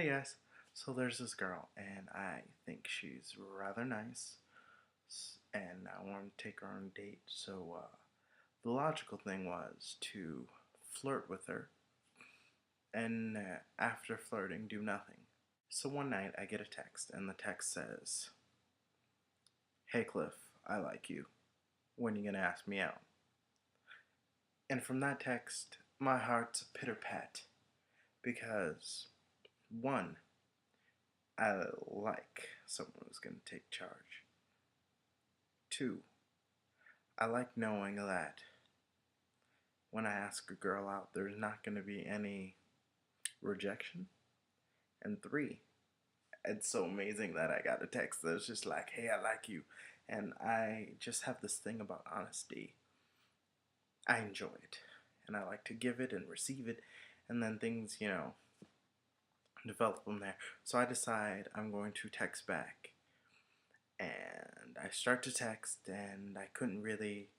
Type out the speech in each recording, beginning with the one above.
Hey guys, so there's this girl, and I think she's rather nice, and I want to take her on a date. So the logical thing was to flirt with her, and after flirting, do nothing. So one night I get a text, and the text says, "Hey Cliff, I like you. When you gonna ask me out?" And from that text, my heart's a pitter pat because one, I like someone who's gonna take charge. Two, I like knowing that when I ask a girl out, there's not going to be any rejection. And three, it's so amazing that I got a text that's just like, hey, I like you. And I just have this thing about honesty. I enjoy it. And I like to give it and receive it. And then things, develop from there. So I decide I'm going to text back. And I start to text, and I couldn't really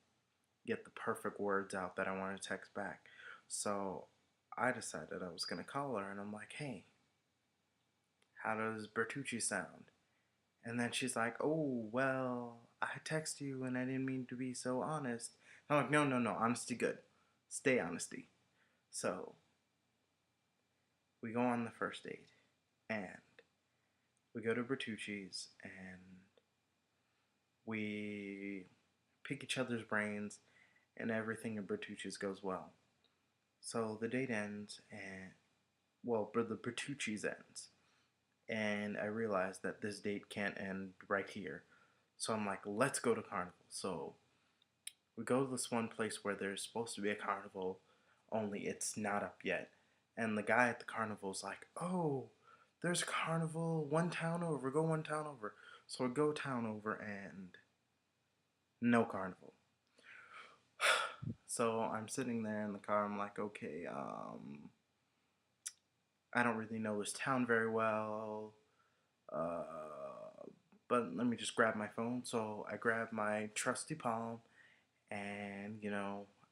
get the perfect words out that I wanted to text back. So I decided I was going to call her, and I'm like, hey, how does Bertucci sound? And then she's like, oh, well, I text you and I didn't mean to be so honest. I'm like, no, no, no, honesty good. Stay honesty. So we go on the first date, and we go to Bertucci's, and we pick each other's brains, and everything in Bertucci's goes well. So the date ends, and the Bertucci's ends, and I realized that this date can't end right here. So I'm like, let's go to carnival. So we go to this one place where there's supposed to be a carnival, only it's not up yet. And the guy at the carnival's like, oh, there's a carnival one town over, go one town over. So I go town over, and no carnival. So I'm sitting there in the car. I'm like, okay, I don't really know this town very well, uh, but let me just grab my phone. So I grab my trusty Palm, and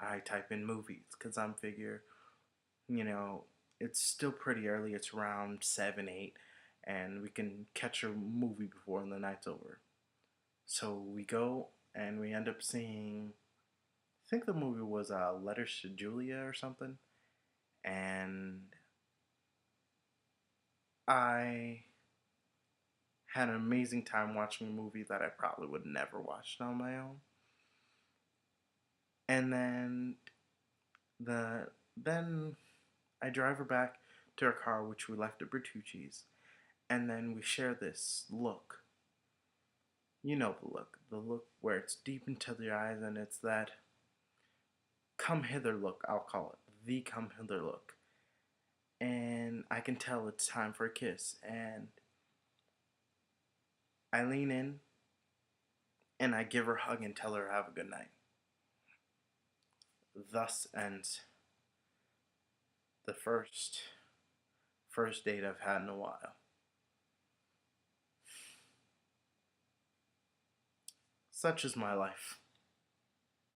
I type in movies because I'm figure, you know, it's still pretty early. It's around 7, 8, and we can catch a movie before the night's over. So we go, and we end up seeing. I think the movie was Letters to Julia or something, and I had an amazing time watching a movie that I probably would never watch on my own. And the then I drive her back to her car, which we left at Bertucci's, and then we share this look. You know the look where it's deep into the eyes, and it's that come hither look. I'll call it the come hither look, and I can tell it's time for a kiss, and I lean in and I give her a hug and tell her have a good night. Thus ends the first date I've had in a while. Such is my life.